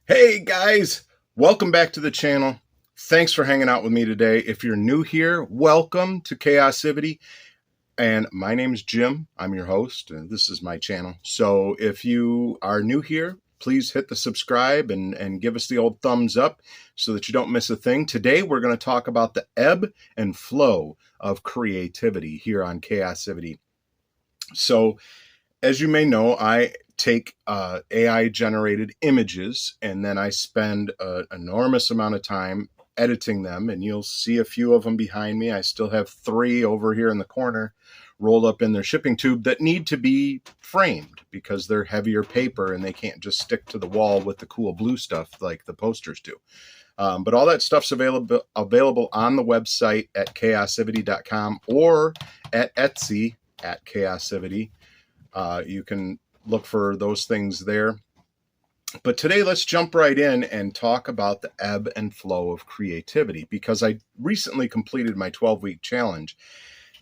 Hey guys, welcome back to the channel. Thanks for hanging out with me today. If you're new here, welcome to Kaosivity. And my name's Jim. I'm your host, and this is my channel. So if you are new here, please hit the subscribe and give us the old thumbs up so that you don't miss a thing. Today we're going to talk about the ebb and flow of creativity here on Kaosivity. So as you may know, I take AI generated images and then I spend an enormous amount of time editing them. And you'll see a few of them behind me. I still have 3 over here in the corner rolled up in their shipping tube that need to be framed because they're heavier paper and they can't just stick to the wall with the cool blue stuff like the posters do. But all that stuff's available on the website at kaosivity.com or at Etsy at Kaosivity. You can look for those things there. But today, let's jump right in and talk about the ebb and flow of creativity, because I recently completed my 12-week challenge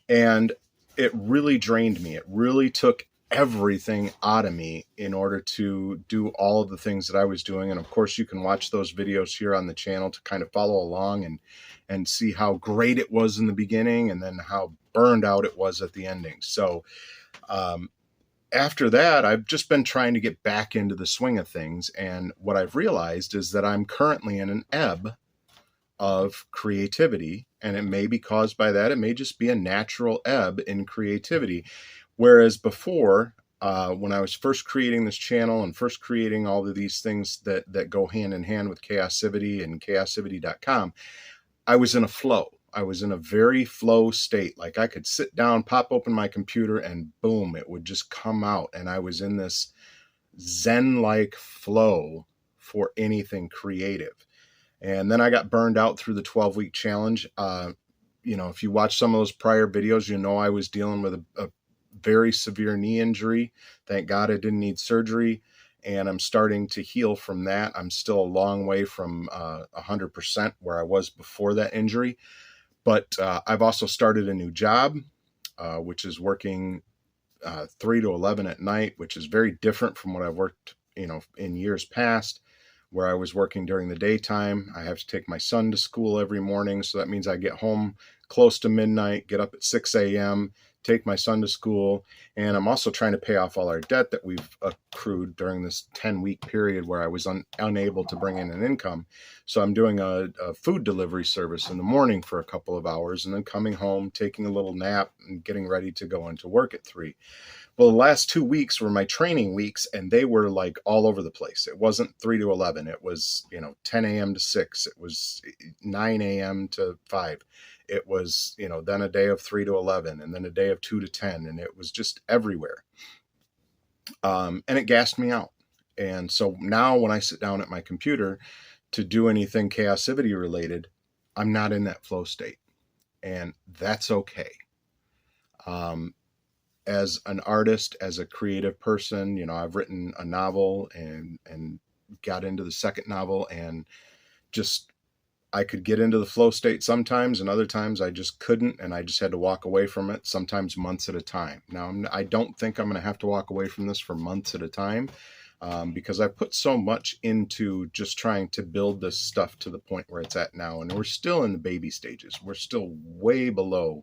and it really drained me. It really took everything out of me in order to do all of the things that I was doing. And of course, you can watch those videos here on the channel to kind of follow along and see how great it was in the beginning and then how burned out it was at the ending. So, after that, I've just been trying to get back into the swing of things. And what I've realized is that I'm currently in an ebb of creativity, and it may be caused by that. It may just be a natural ebb in creativity. Whereas before, when I was first creating this channel and first creating all of these things that go hand in hand with Kaosivity and kaosivity.com, I was in a flow. I was in a very flow state. Like I could sit down, pop open my computer, and boom, it would just come out. And I was in this Zen-like flow for anything creative. And then I got burned out through the 12-week challenge. If you watch some of those prior videos, you know I was dealing with a very severe knee injury. Thank God I didn't need surgery. And I'm starting to heal from that. I'm still a long way from 100% where I was before that injury. But I've also started a new job, which is working 3 to 11 at night, which is very different from what I've worked, in years past, where I was working during the daytime. I have to take my son to school every morning. So that means I get home close to midnight, get up at 6 a.m., take my son to school. And I'm also trying to pay off all our debt that we've accrued during this 10-week period where I was unable to bring in an income. So I'm doing a food delivery service in the morning for a couple of hours and then coming home, taking a little nap and getting ready to go into work at 3. Well, the last 2 weeks were my training weeks, and they were like all over the place. It wasn't 3 to 11. It was, 10 a.m. to 6. It was 9 a.m. to 5. It was, then a day of 3 to 11 and then a day of 2 to 10. And it was just everywhere. And it gassed me out. And so now when I sit down at my computer to do anything Kaosivity related, I'm not in that flow state. And that's okay. As an artist, as a creative person, I've written a novel and got into the second novel, and just I could get into the flow state sometimes, and other times I just couldn't, and I just had to walk away from it, sometimes months at a time. Now, I don't think I'm going to have to walk away from this for months at a time, because I put so much into just trying to build this stuff to the point where it's at now, and we're still in the baby stages. We're still way below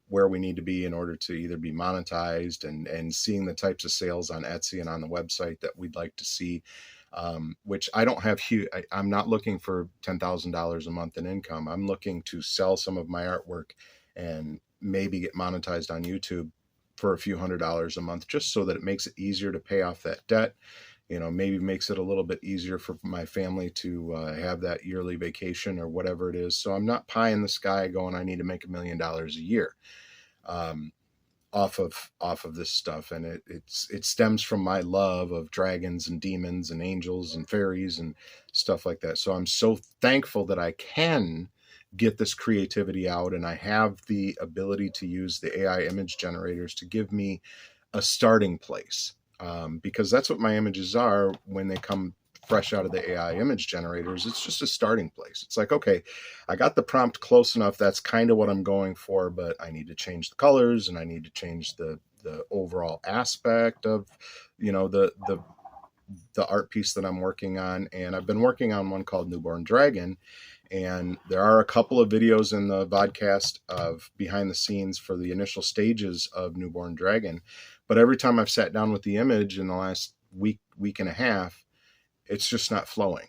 where we need to be in order to either be monetized and seeing the types of sales on Etsy and on the website that we'd like to see, which I don't have huge. I'm not looking for $10,000 a month in income. I'm looking to sell some of my artwork and maybe get monetized on YouTube for a few $100s a month, just so that it makes it easier to pay off that debt. Maybe makes it a little bit easier for my family to have that yearly vacation or whatever it is. So I'm not pie in the sky going, I need to make $1 million a year off of this stuff. And it stems from my love of dragons and demons and angels and fairies and stuff like that. So I'm so thankful that I can get this creativity out, and I have the ability to use the AI image generators to give me a starting place. Because that's what my images are when they come fresh out of the AI image generators. It's just a starting place. It's like, okay, I got the prompt close enough. That's kind of what I'm going for, but I need to change the colors and I need to change the overall aspect of, the the art piece that I'm working on. And I've been working on one called Newborn Dragon. And there are a couple of videos in the podcast of behind the scenes for the initial stages of Newborn Dragon. But every time I've sat down with the image in the last week and a half, it's just not flowing.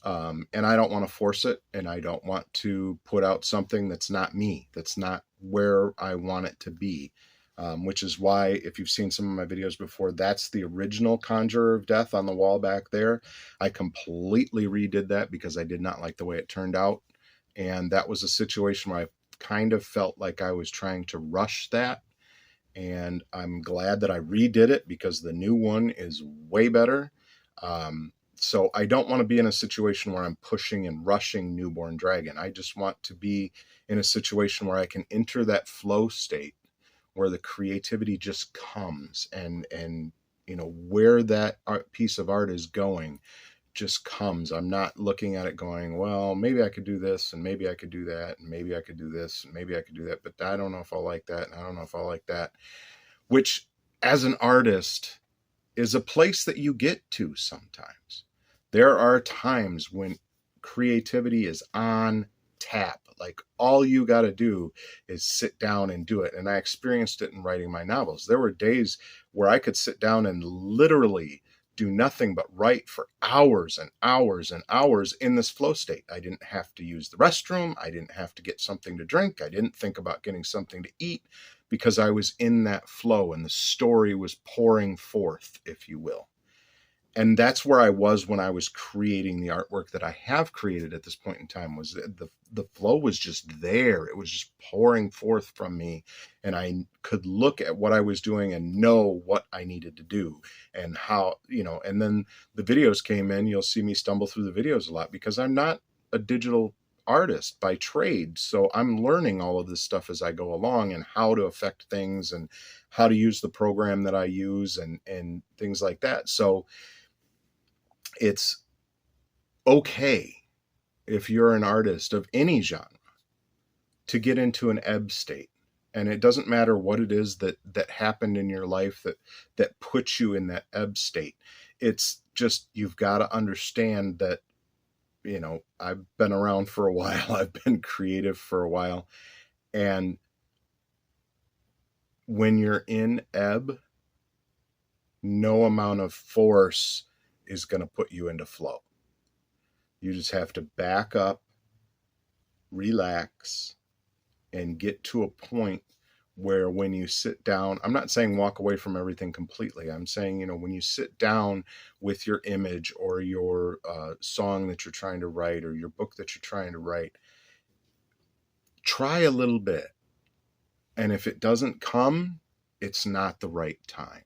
And I don't want to force it, and I don't want to put out something that's not me, that's not where I want it to be. Which is why, if you've seen some of my videos before, that's the original Conjurer of Death on the wall back there. I completely redid that because I did not like the way it turned out. And that was a situation where I kind of felt like I was trying to rush that. And I'm glad that I redid it because the new one is way better. So I don't want to be in a situation where I'm pushing and rushing Newborn Dragon. I just want to be in a situation where I can enter that flow state where the creativity just comes, and where that piece of art is going just comes. I'm not looking at it going, well, maybe I could do this, and maybe I could do that, and maybe I could do this, and maybe I could do that, but I don't know if I'll like that, and I don't know if I'll like that, which as an artist is a place that you get to sometimes. There are times when creativity is on tap. Like, all you got to do is sit down and do it. And I experienced it in writing my novels. There were days where I could sit down and literally do nothing but write for hours and hours and hours in this flow state. I didn't have to use the restroom. I didn't have to get something to drink. I didn't think about getting something to eat because I was in that flow and the story was pouring forth, if you will. And that's where I was when I was creating the artwork that I have created at this point in time. Was the flow was just there. It was just pouring forth from me, and I could look at what I was doing and know what I needed to do and how, and then the videos came in. You'll see me stumble through the videos a lot because I'm not a digital artist by trade. So I'm learning all of this stuff as I go along, and how to affect things and how to use the program that I use and things like that. So it's okay, if you're an artist of any genre, to get into an ebb state. And it doesn't matter what it is that happened in your life that puts you in that ebb state. It's just, you've got to understand that, I've been around for a while. I've been creative for a while. And when you're in ebb, no amount of force is going to put you into flow. You just have to back up, relax, and get to a point where when you sit down, I'm not saying walk away from everything completely. I'm saying, when you sit down with your image or your song that you're trying to write or your book that you're trying to write, try a little bit. And if it doesn't come, it's not the right time.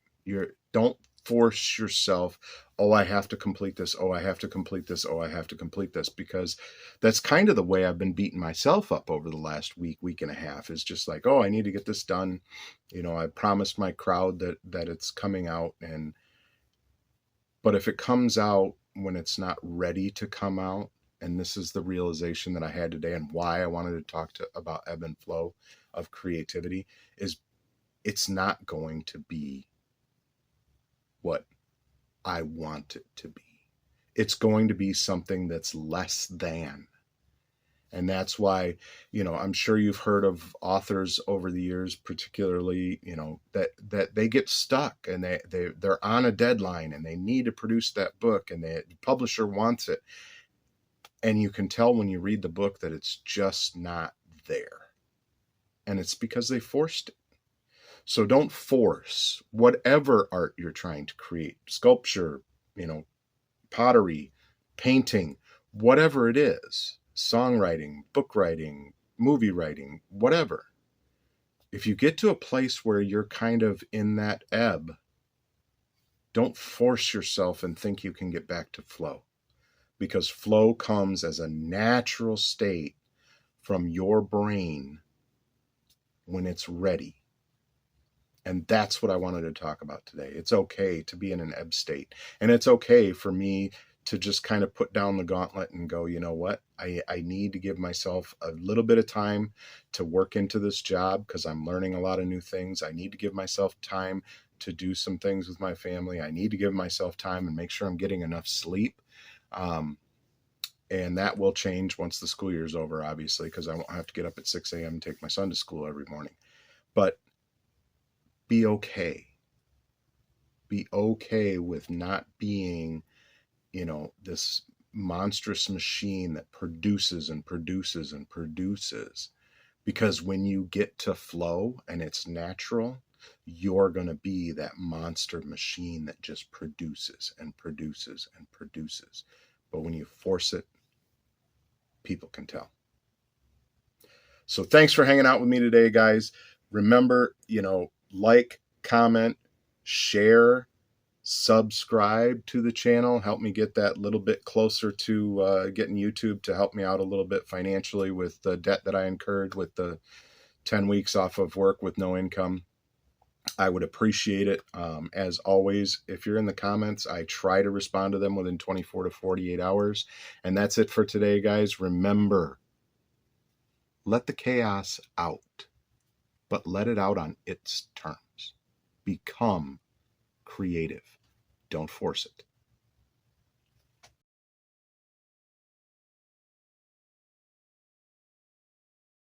Don't force yourself. Oh, I have to complete this. Oh, I have to complete this. Oh, I have to complete this. Because that's kind of the way I've been beating myself up over the last week and a half, is just like, oh, I need to get this done. I promised my crowd that it's coming out. But if it comes out when it's not ready to come out, and this is the realization that I had today and why I wanted to talk about ebb and flow of creativity, is it's not going to be what I want it to be. It's going to be something that's less than. And that's why, I'm sure you've heard of authors over the years, particularly, that they get stuck and they're on a deadline and they need to produce that book and the publisher wants it. And you can tell when you read the book that it's just not there. And it's because they forced it. So don't force whatever art you're trying to create, sculpture, pottery, painting, whatever it is, songwriting, book writing, movie writing, whatever. If you get to a place where you're kind of in that ebb, don't force yourself and think you can get back to flow, because flow comes as a natural state from your brain when it's ready. And that's what I wanted to talk about today. It's okay to be in an ebb state. And it's okay for me to just kind of put down the gauntlet and go, you know what? I need to give myself a little bit of time to work into this job because I'm learning a lot of new things. I need to give myself time to do some things with my family. I need to give myself time and make sure I'm getting enough sleep. And that will change once the school year is over, obviously, because I won't have to get up at 6 a.m. and take my son to school every morning. But be okay. Be okay with not being, this monstrous machine that produces and produces and produces. Because when you get to flow and it's natural, you're going to be that monster machine that just produces and produces and produces. But when you force it, people can tell. So thanks for hanging out with me today, guys. Remember, like, comment, share, subscribe to the channel. Help me get that little bit closer to getting YouTube to help me out a little bit financially with the debt that I incurred with the 10 weeks off of work with no income. I would appreciate it. As always, if you're in the comments, I try to respond to them within 24 to 48 hours. And that's it for today, guys. Remember, let the chaos out, but let it out on its terms. Become creative. Don't force it.